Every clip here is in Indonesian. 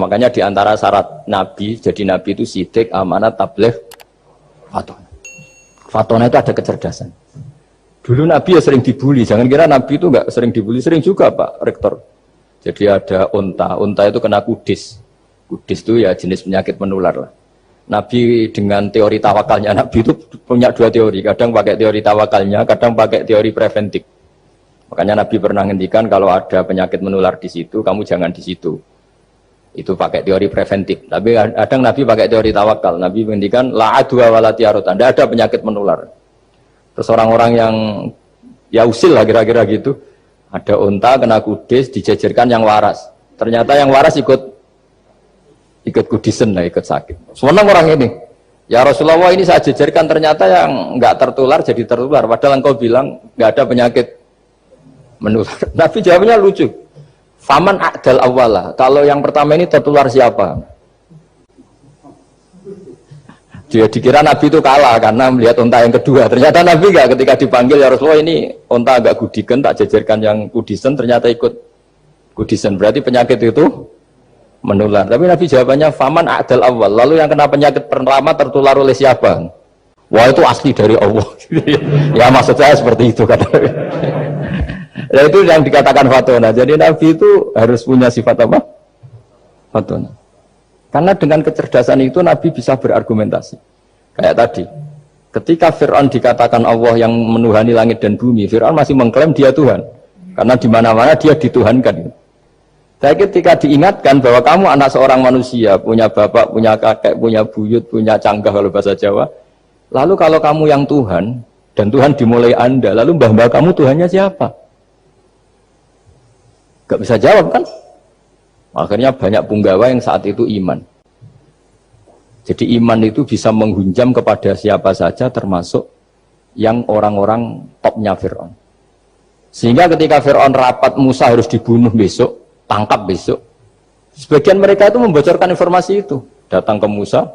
Makanya diantara syarat Nabi, jadi Nabi itu sidik, amanat, tabligh, fatona. Fatona itu ada kecerdasan. Dulu Nabi ya sering dibully, jangan kira Nabi itu enggak sering dibully, sering juga Pak Rektor. Jadi ada unta itu kena kudis. Kudis itu ya jenis penyakit menular lah. Nabi dengan teori tawakalnya, Nabi itu punya dua teori, kadang pakai teori tawakalnya, kadang pakai teori preventif. Makanya Nabi pernah ngendikan kalau ada penyakit menular di situ, kamu jangan di situ. Itu pakai teori preventif. Tapi kadang Nabi pakai teori tawakal. Nabi ngendikan la adwa wala tiarota, tidak ada penyakit menular. Terus orang-orang yang ya usil lah kira-kira gitu, ada unta kena kudis, dijejerkan yang waras. Ternyata yang waras ikut kudisen lah, ikut sakit. Senang orang ini. Ya Rasulullah, ini saya jejerkan, ternyata yang enggak tertular jadi tertular. Padahal engkau bilang enggak ada penyakit menular. Nabi jawabnya lucu. Faman a'dal awwalah. Kalau yang pertama ini tertular siapa? Dia dikira Nabi itu kalah karena melihat unta yang kedua. Ternyata Nabi enggak, ketika dipanggil ya Rasulullah, ini unta agak gudikan, tak jejerkan yang kudisen, ternyata ikut kudisen. Berarti penyakit itu menular. Tapi Nabi jawabannya faman a'dal awal. Lalu yang kena penyakit pertama tertular oleh siapa? Wah, itu asli dari Allah. Ya maksud saya seperti itu kata. Ya itu yang dikatakan fatona. Jadi Nabi itu harus punya sifat apa? Fatona. Karena dengan kecerdasan itu Nabi bisa berargumentasi. Kayak tadi, ketika Fir'aun dikatakan Allah yang menuhani langit dan bumi, Fir'aun masih mengklaim dia Tuhan. Karena di mana-mana dia dituhankan. Saya ketika diingatkan bahwa kamu anak seorang manusia, punya bapak, punya kakek, punya buyut, punya canggah kalau bahasa Jawa. Lalu kalau kamu yang Tuhan, dan Tuhan dimulai Anda, lalu mbah-mbah kamu Tuhannya siapa? Gak bisa jawab kan? Akhirnya banyak punggawa yang saat itu iman. Jadi iman itu bisa menghunjam kepada siapa saja, termasuk yang orang-orang topnya Fir'aun. Sehingga ketika Fir'aun rapat Musa harus dibunuh besok, tangkap besok, sebagian mereka itu membocorkan informasi itu. Datang ke Musa,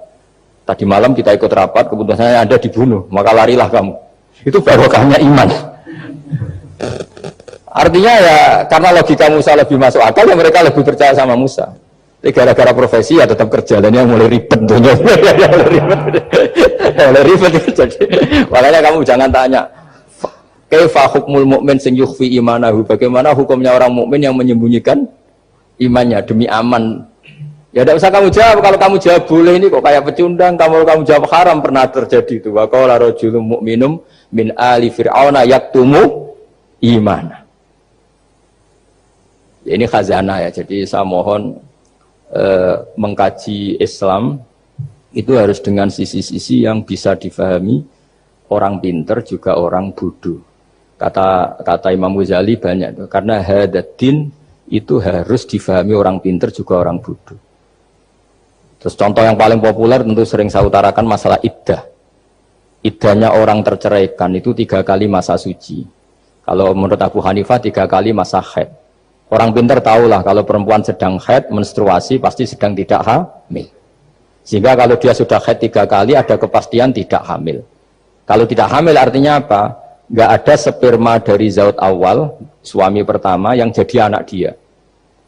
tadi malam kita ikut rapat, keputusannya Anda dibunuh, maka larilah kamu. Itu barokahnya iman. Artinya ya karena logika Musa lebih masuk akal, ya mereka lebih percaya sama Musa. Tapi gara-gara profesi ya tetap kerja, dan yang mulai ribet tuh. Mulai ribet. Jadi makanya kamu jangan tanya kaifa hukmul mukmin sing yukhfi imanahu, bagaimana hukumnya orang mukmin yang menyembunyikan imannya demi aman. Ya tidak usah kamu jawab. Kalau kamu jawab boleh ini kok kayak pecundang. Kamu jawab haram, pernah terjadi itu. Wa qala rajulun mu'minum min ali fir'auna yaktumu imana. Ini khazanah ya. Jadi saya mohon mengkaji Islam itu harus dengan sisi-sisi yang bisa difahami orang pinter juga orang bodoh. Kata Imam Ghazali banyak itu. Karena hadatin itu harus difahami orang pinter juga orang bodoh. Terus contoh yang paling populer tentu sering saya utarakan masalah iddah. Iddahnya orang terceraikan itu 3 kali masa suci. Kalau menurut Abu Hanifah 3 kali masa haid. Orang pintar tahulah kalau perempuan sedang haid, menstruasi pasti sedang tidak hamil. Sehingga kalau dia sudah haid 3 kali ada kepastian tidak hamil. Kalau tidak hamil artinya apa? Nggak ada sperma dari zaut awal, suami pertama yang jadi anak dia.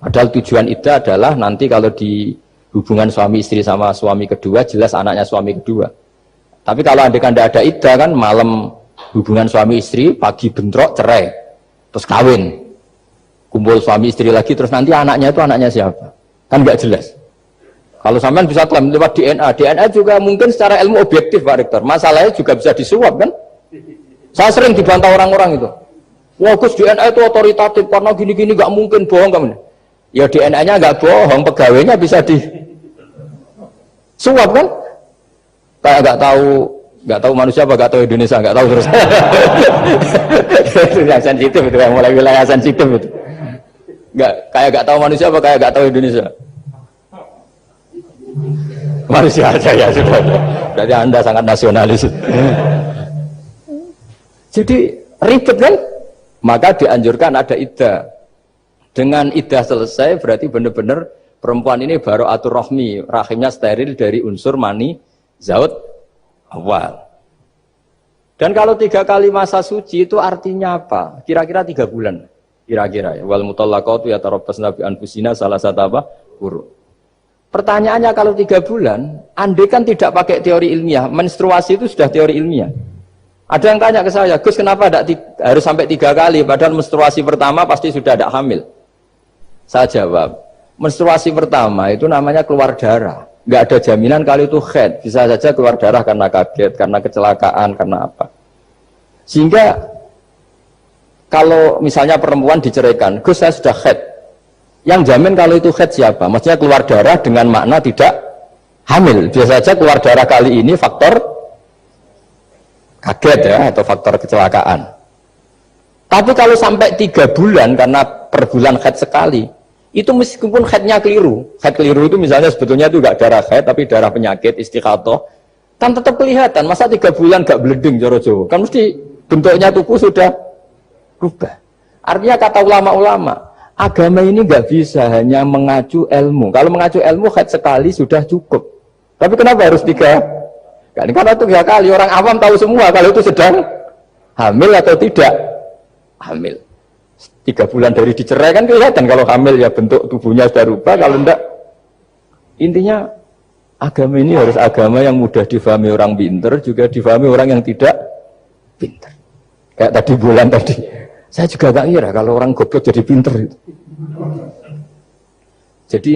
Padahal tujuan iddah adalah nanti kalau di hubungan suami istri sama suami kedua, jelas anaknya suami kedua. Tapi kalau andaikan tidak ada iddah kan, malam hubungan suami istri, pagi bentrok cerai, terus kawin. Kumpul suami istri lagi, terus nanti anaknya itu anaknya siapa? Kan nggak jelas. Kalau sampean bisa klaim lewat DNA juga mungkin secara ilmu objektif Pak Rektor. Masalahnya juga bisa disuap kan? Saya sering dibantah orang-orang itu. Wah Gus, DNA itu otoritatif karena gini-gini nggak mungkin, bohong kamu. Ya DNA-nya nggak bohong, pegawainya bisa disuap kan? Kayak nggak tahu manusia apa nggak tahu Indonesia, nggak tahu terus. Itu yang sensitif itu, yang mulai wilayah sensitif itu. Nggak tahu manusia apa kayak nggak tahu Indonesia. Manusia aja ya sudah. Berarti Anda sangat nasionalis. Jadi ribet kan? Maka dianjurkan ada iddah. Dengan iddah selesai berarti benar-benar perempuan ini baru atur rahmi, rahimnya steril dari unsur mani zaut awal. Dan kalau 3 kali masa suci itu artinya apa? Kira-kira 3 bulan. Kira-kira ya. Wal mutallaqatu yatarabbasna bi anfusina salah satu apa? Quru. Pertanyaannya kalau 3 bulan, andai kan tidak pakai teori ilmiah, menstruasi itu sudah teori ilmiah. Ada yang tanya ke saya, Gus kenapa harus sampai 3 kali, padahal menstruasi pertama pasti sudah tidak hamil. Saya jawab, menstruasi pertama itu namanya keluar darah. Nggak ada jaminan kalau itu haid, bisa saja keluar darah karena kaget, karena kecelakaan, karena apa. Sehingga kalau misalnya perempuan diceraikan, Gus saya sudah haid. Yang jamin kalau itu haid siapa? Maksudnya keluar darah dengan makna tidak hamil. Biasa saja keluar darah kali ini faktor kaget ya, atau faktor kecelakaan. Tapi kalau sampai 3 bulan, karena per bulan haid sekali, itu meskipun haidnya keliru. Haid keliru itu misalnya sebetulnya itu gak darah haid, tapi darah penyakit, istikhadah, kan tetap kelihatan. Masa 3 bulan gak bleeding, Joro Jawa? Kan mesti bentuknya tubuh sudah berubah. Artinya kata ulama-ulama, agama ini nggak bisa hanya mengacu ilmu. Kalau mengacu ilmu haid sekali sudah cukup. Tapi kenapa harus 3 kali? Karena itu 3 kali. Orang awam tahu semua kalau itu sedang hamil atau tidak hamil. 3 bulan dari dicerai kan kelihatan kalau hamil ya bentuk tubuhnya sudah rubah. Kalau enggak, intinya agama ini harus agama yang mudah difahami orang pinter, juga difahami orang yang tidak pinter. Kayak tadi bulan tadi. Saya juga gak ngira kalau orang goblok jadi pinter itu. Jadi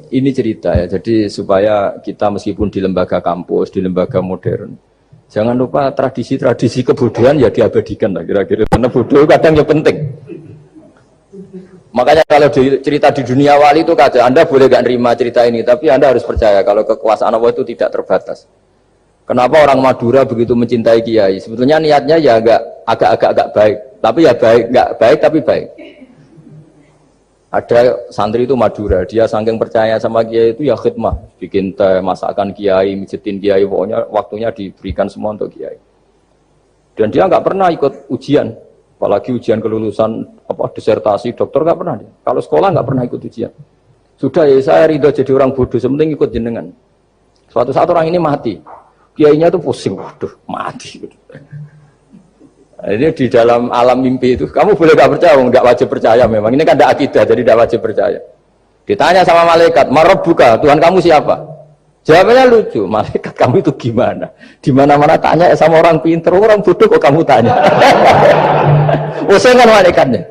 ini cerita ya. Jadi supaya kita meskipun di lembaga kampus, di lembaga modern, jangan lupa tradisi-tradisi kebodohan ya diabadikan lah kira-kira. Karena bodoh kadang ya penting. Makanya kalau cerita di dunia wali itu kaca, Anda boleh gak nerima cerita ini, tapi Anda harus percaya kalau kekuasaan Allah itu tidak terbatas. Kenapa orang Madura begitu mencintai kiai? Sebetulnya niatnya ya agak-agak baik, tapi ya baik, nggak baik tapi baik. Ada santri itu Madura, dia saking percaya sama kiai itu ya khidmah, bikin teh, masakan kiai, mijetin kiai, pokoknya waktunya diberikan semua untuk kiai. Dan dia nggak pernah ikut ujian, apalagi ujian kelulusan disertasi dokter nggak pernah. Kalau sekolah nggak pernah ikut ujian. Sudah ya saya ridho jadi orang bodoh, sementing ikut jenengan. Suatu saat orang ini mati. Kiainya tuh pusing, waduh mati. Ini di dalam alam mimpi itu, kamu boleh gak percaya, nggak wajib percaya memang. Ini kan ada akidah, jadi tidak wajib percaya. Ditanya sama malaikat, Marabbuka, Tuhan kamu siapa? Jawabnya lucu, malaikat kamu itu gimana? Di mana-mana tanya sama orang pinter, orang bodoh kok kamu tanya? Usengan malaikatnya.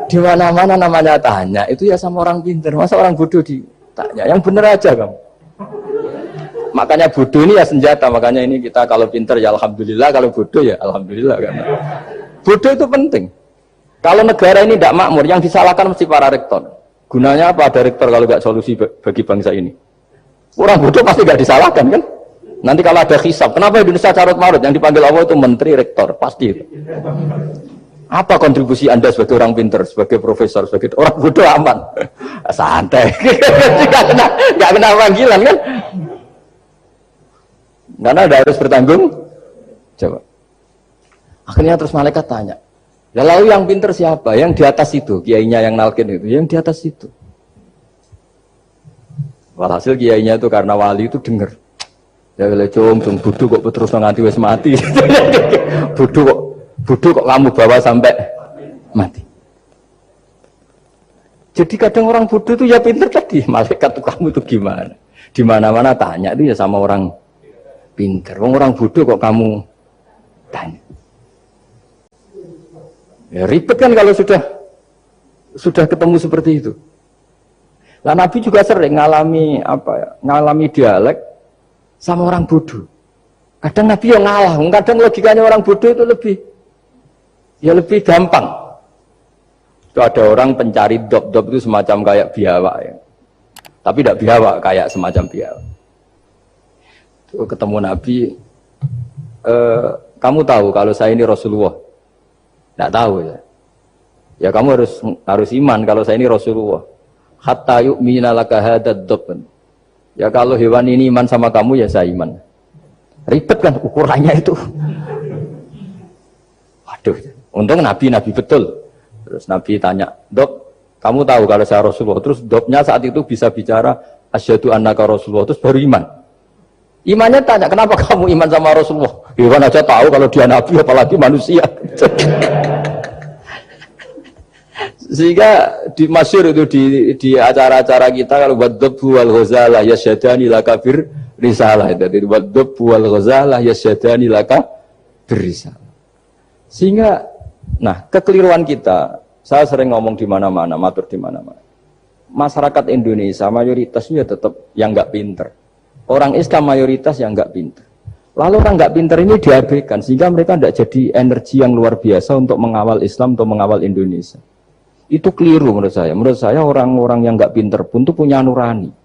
Di mana-mana namanya tanya, itu ya sama orang pinter. Masa orang bodoh ditanya? Yang bener aja kamu. Makanya bodoh ini ya senjata, makanya ini kita kalau pinter ya alhamdulillah, kalau bodoh ya alhamdulillah. Karena bodoh itu penting. Kalau negara ini tidak makmur, yang disalahkan mesti para rektor. Gunanya apa ada rektor kalau nggak solusi bagi bangsa ini? Orang bodoh pasti nggak disalahkan kan? Nanti kalau ada hisab, kenapa Indonesia carut marut? Yang dipanggil Allah itu menteri rektor, pasti itu. Apa kontribusi Anda sebagai orang pinter, sebagai profesor, sebagai orang bodoh aman? Santai, nggak kena panggilan kan? Karena ada harus bertanggung jawab. Akhirnya terus malaikat tanya, ya lalu yang pinter siapa? Yang di atas itu, kiainya yang nalkin itu, yang di atas itu. Walhasil kiainya itu karena wali itu dengar. Ya cung bodoh kok terus nganti wis mati. bodoh kok kamu bawa sampai mati. Jadi kadang orang bodoh itu ya pinter tadi, malaikat tuh kamu itu gimana? Di mana-mana tanya itu ya sama orang pinter. Orang bodoh kok kamu tanya. Ya ribet kan kalau sudah ketemu seperti itu. Lah Nabi juga sering ngalami dialek sama orang bodoh. Kadang Nabi yang ngalah, kadang logikanya orang bodoh itu lebih gampang. Itu ada orang pencari dop itu semacam kayak biawak ya. Tapi tidak biawak, kayak semacam biawak. Itu ketemu Nabi, kamu tahu kalau saya ini Rasulullah? Tidak tahu ya. Ya kamu harus iman kalau saya ini Rasulullah. Hatta yu'mina laka hadad dop. Ya kalau hewan ini iman sama kamu ya saya iman. Ribet kan ukurannya itu. Waduh, untung Nabi betul. Terus Nabi tanya, Dok, kamu tahu kalau saya Rasulullah? Terus Doknya saat itu bisa bicara, asyhadu annaka Rasulullah, terus baru iman. Imannya tanya, kenapa kamu iman sama Rasulullah? Hewan aja tahu kalau dia Nabi, apalagi manusia. Sehingga di masyhur itu di acara-acara kita kalau wadzabu wal ghazalah yasyadani laka bir risalah itu wadzabu wal ghazalah yasyadani laka bir risalah. Sehingga nah, kekeliruan kita, saya sering ngomong di mana-mana, matur di mana-mana. Masyarakat Indonesia mayoritasnya tetap yang enggak pinter. Orang Islam mayoritas yang enggak pinter. Lalu orang enggak pinter ini diabaikan sehingga mereka tidak jadi energi yang luar biasa untuk mengawal Islam atau mengawal Indonesia. Itu keliru menurut saya. Menurut saya orang-orang yang enggak pinter pun itu punya nurani.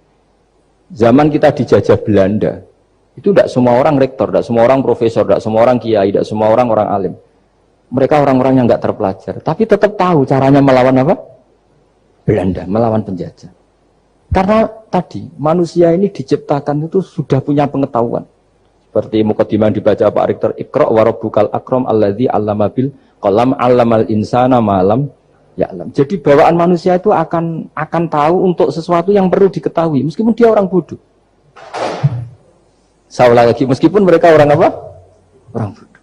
Zaman kita dijajah Belanda, itu tidak semua orang rektor, tidak semua orang profesor, tidak semua orang kiai, tidak semua orang alim. Mereka orang-orang yang enggak terpelajar, tapi tetap tahu caranya melawan apa? Belanda, melawan penjajah. Karena tadi manusia ini diciptakan itu sudah punya pengetahuan. Seperti mukadimah dibaca Pak Rektor, Iqra wa rabbukal akram alladzi 'allama bil qalam 'allamal insana ma lam ya'lam. Jadi bawaan manusia itu akan tahu untuk sesuatu yang perlu diketahui meskipun dia orang bodoh. Saya ulang lagi, meskipun mereka orang apa? Orang bodoh.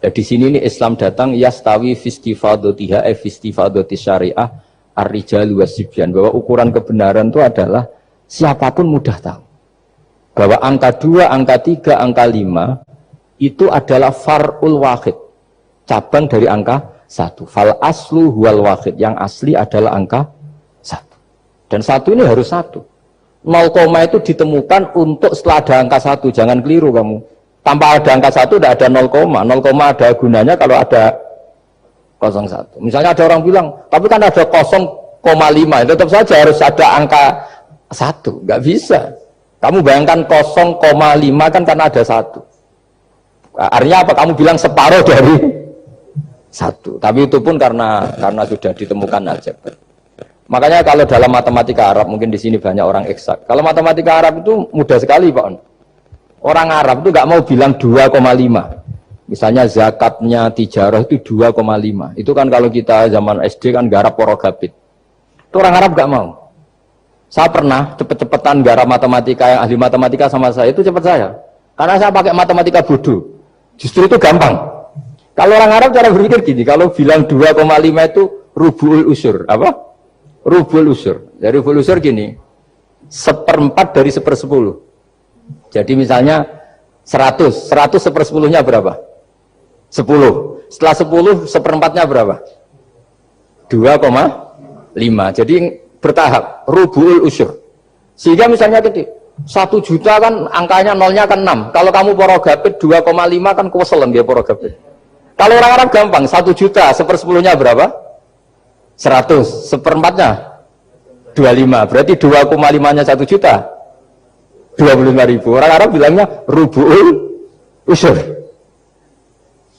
Ya, di sini nih Islam datang yastawi fistifadatiha fistifadati syariah ar-rijal wasibyan, bahwa ukuran kebenaran itu adalah siapapun mudah tahu. Bahwa angka 2, angka 3, angka 5 itu adalah far'ul wahid, cabang dari angka 1. Fal aslu huwal wahid, yang asli adalah angka 1. Dan 1 ini harus 1. 0, itu ditemukan untuk setelah ada angka 1, jangan keliru kamu. Tanpa ada angka 1 tidak ada 0, 0 ada gunanya kalau ada 01. Misalnya ada orang bilang, tapi kan ada 0,5, tetap saja harus ada angka 1, nggak bisa. Kamu bayangkan 0,5 kan karena ada 1. Artinya apa? Kamu bilang separuh dari 1. Tapi itu pun karena sudah ditemukan aljabar. Makanya kalau dalam matematika Arab, mungkin di sini banyak orang eksak. Kalau matematika Arab itu mudah sekali, Pak. Orang Arab itu nggak mau bilang 2,5. Misalnya zakatnya tijarah itu 2,5. Itu kan kalau kita zaman SD kan garap porogabit. Itu orang Arab nggak mau. Saya pernah cepet-cepetan garap matematika, yang ahli matematika sama saya itu cepet saya. Karena saya pakai matematika bodoh. Justru itu gampang. Kalau orang Arab cara berpikir gini, kalau bilang 2,5 itu rubu'ul usur. Apa? Rubu'ul usur. Dari rubu'ul usur gini, 1/4 dari 1/10. Jadi misalnya 100 1/10-nya berapa? 10. Setelah 10, 1/4-nya berapa? 2,5. Jadi bertahap, rubu'ul usur. Sehingga misalnya gede, 1 juta kan angkanya nolnya kan 6. Kalau kamu porogabit 2,5 kan kuweselen dia porogabit. Kalau orang Arab gampang, 1 juta 1/10-nya berapa? 100. 1/4-nya 25. Berarti 2,5-nya 1 juta 25.000. Orang Arab bilangnya rubu'ul usur.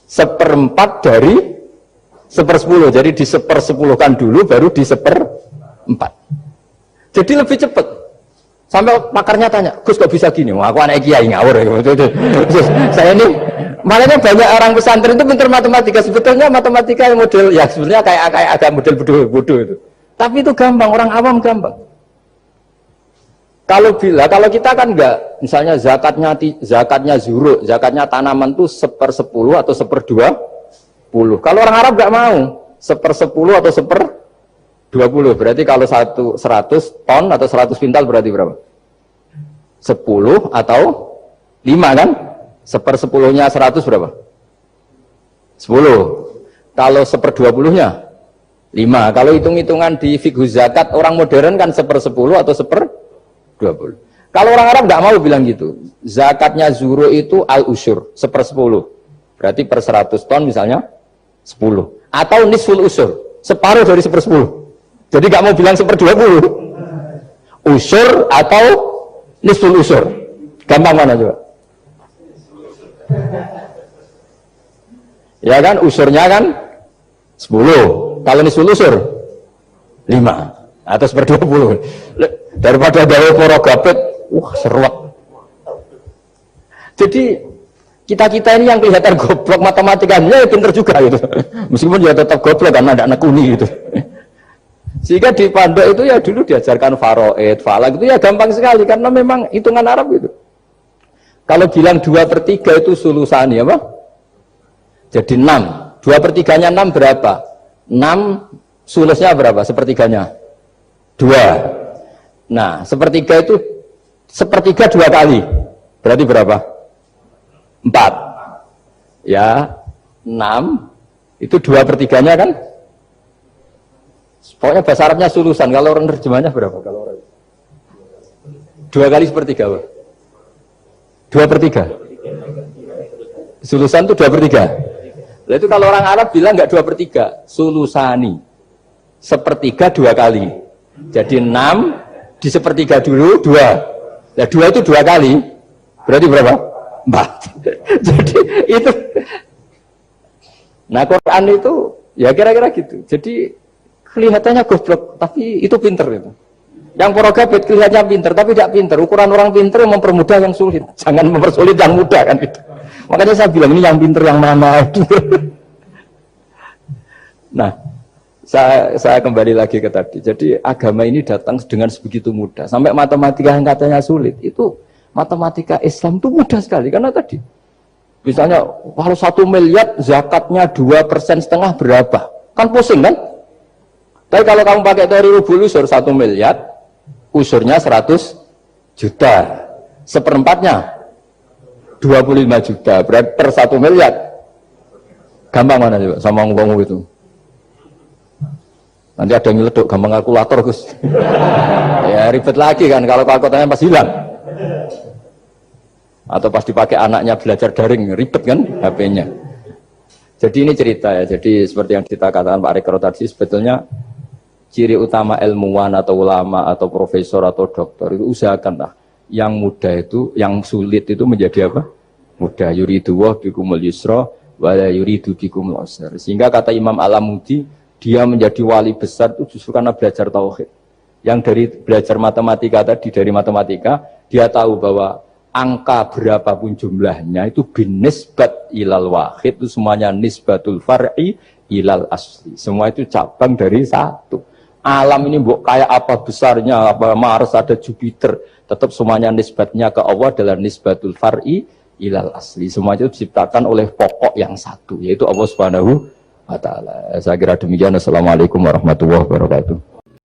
1/4 dari 1/10. Jadi di 1/10-kan dulu baru di 1/4. Jadi lebih cepat. Sampai pakarnya tanya, Gus kok bisa gini? Wah, aku anak kiai ngawur. Saya ini, makanya banyak orang pesantren itu pintar matematika. Sebetulnya matematika yang model, ya sebenarnya kayak agak model bodoh itu. Tapi itu gampang, orang awam gampang. Kalau kita kan enggak, misalnya zakatnya zuru, zakatnya tanaman itu 1/10 atau 1/20. Kalau orang Arab enggak mau 1/10 atau 1/20. Berarti kalau 100 ton atau 100 pintal berarti berapa? 10 atau 5 kan? 1/10-nya 100 berapa? 10. Kalau 1/20-nya 5. Kalau hitung-hitungan di fikih zakat orang modern kan 1/10 atau 1/20. Kalau orang Arab nggak mau bilang gitu. Zakatnya zuru itu al-usyur 1/10. Berarti per 100 ton misalnya 10. Atau nisful usyur, separuh dari 1/10. Jadi nggak mau bilang 1/20. Usyur atau nisful usyur. Gampang mana coba? Ya kan, usurnya kan 10. Kalau nisful usyur 5 atau 1/20. Daripada gawe porogabit, wah seruak. Jadi kita ini yang kelihatan goblok matematikanya ya pinter juga gitu. Meskipun ya tetap goblok karena ada nekuni gitu. Sehingga di pondok itu ya dulu diajarkan faraid, falak itu ya gampang sekali karena memang hitungan Arab gitu. Kalau bilang 2/3 itu sulusani apa? Jadi 6. 2/3-nya 6 berapa? 6 Sulusnya berapa? Sepertiganya? 2. Nah, sepertiga itu sepertiga 2 kali. Berarti berapa? 4. Ya, 6. Itu 2/3-nya kan? Pokoknya bahasa Arabnya sulusan. Kalau orang terjemahnya berapa? Kalau orang 2 kali sepertiga, Pak. 2/3. Sulusan itu 2/3. Nah, itu kalau orang Arab bilang enggak 2/3, sulusani. Sepertiga 2 kali. Jadi 6 di sepertiga dulu 2. Nah, 2 itu 2 kali. Berarti berapa? 4. Jadi itu. Nah, Quran itu ya kira-kira gitu. Jadi kelihatannya goblok, tapi itu pinter itu. Yang porogabit kelihatannya pinter, tapi tidak pinter. Ukuran orang pinter mempermudah yang sulit. Jangan mempersulit yang mudah kan itu. Makanya saya bilang ini yang pinter yang mana. Nah, saya kembali lagi ke tadi. Jadi agama ini datang dengan sebegitu mudah. Sampai matematika yang katanya sulit, itu matematika Islam itu mudah sekali. Karena tadi, misalnya kalau 1 miliar zakatnya 2,5% berapa? Kan pusing kan? Tapi kalau kamu pakai teori rubul usur 1 miliar, usurnya 100 juta. Seperempatnya 25 juta. Berarti per 1 miliar. Gampang mana sih Pak? Sama ngomong itu. Nanti ada yang nyeleduk, gampang kalkulator Gus. Ya ribet lagi kan kalau kalkulatornya pas hilang. Atau pas dipakai anaknya belajar daring, ribet kan HP-nya. Jadi ini cerita ya, jadi seperti yang kita katakan Pak Rekro tadi, sebetulnya ciri utama ilmuwan atau ulama atau profesor atau dokter itu usahakanlah yang mudah itu, yang sulit itu menjadi apa? Mudah. Yuridu wa bikumul yusra wa la yuridu bikumul usra. Sehingga kata Imam Alamudi, dia menjadi wali besar itu justru karena belajar tauhid. Yang dari belajar matematika tadi, dari matematika, dia tahu bahwa angka berapapun jumlahnya itu binisbat ilal wahid, itu semuanya nisbatul far'i ilal asli. Semua itu cabang dari satu. Alam ini kayak apa besarnya, apa Mars, ada Jupiter, tetap semuanya nisbatnya ke Allah adalah nisbatul far'i ilal asli. Semua itu diciptakan oleh pokok yang satu, yaitu Allah Subhanahu wa ta'ala. Saya kira demikian. Assalamualaikum warahmatullahi wabarakatuh.